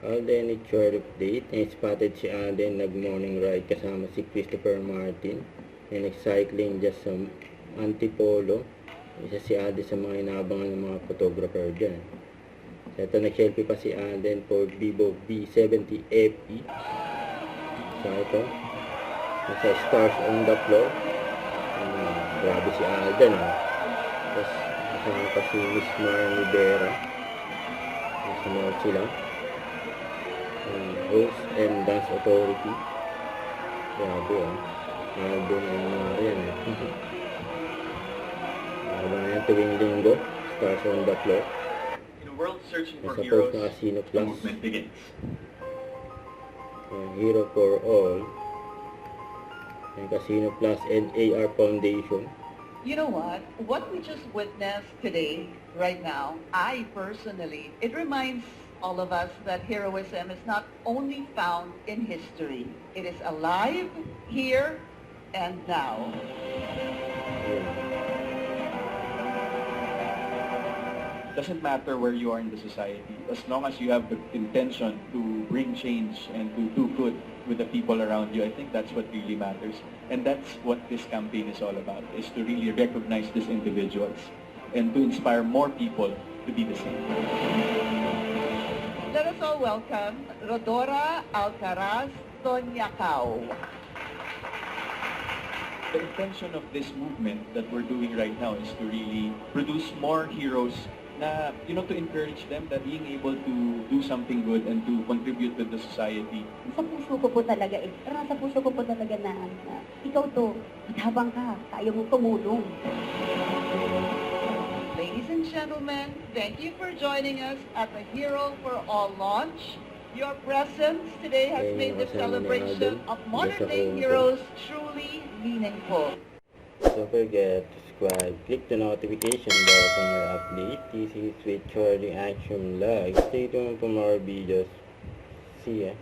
Alden Itsure update. Spotted si Alden nag-morning ride kasama si Christopher Martin na nag-cycling just sa Antipolo. Isa si Alden sa mga inaabangan ng mga photographer dyan. So, ito nag-selfie pa si Alden for Vivo V70 FE. So ito, nasa stars on the floor. Grabe si Alden. Tapos kasama pa si Miss Marian Rivera. Sumunod sila. Host and Dance Authority. Grabe Alden ang mga yan Habang yan tuwing linggo, stars on the floor. In a world searching for Nasa heroes, post na Casino the Plus. movement begins. Hero for All. And Casino Plus and AR Foundation. You know what? What we just witnessed today, right now, I personally, it reminds all of us that heroism is not only found in history. It is alive, here, and now. Doesn't matter where you are in the society, as long as you have the intention to bring change and to do good with the people around you. I think that's what really matters. And that's what this campaign is all about, is to really recognize these individuals and to inspire more people to be the same. Let us all welcome Rodora Alcaraz Tonyacao. The intention of this movement that we're doing right now is to really produce more heroes na, to encourage them that being able to do something good and to contribute to the society. Sa puso ko po talaga nasa puso ko po talaga na ikaw to, matabang ka, kaya mo tumulong. Ladies and gentlemen, thank you for joining us at the Hero for All launch. Your presence today has made the celebration of modern-day heroes truly meaningful. Don't forget to subscribe, click the notification bell for more updates. This is with Charlie Action Live. Stay tuned for more videos. See ya.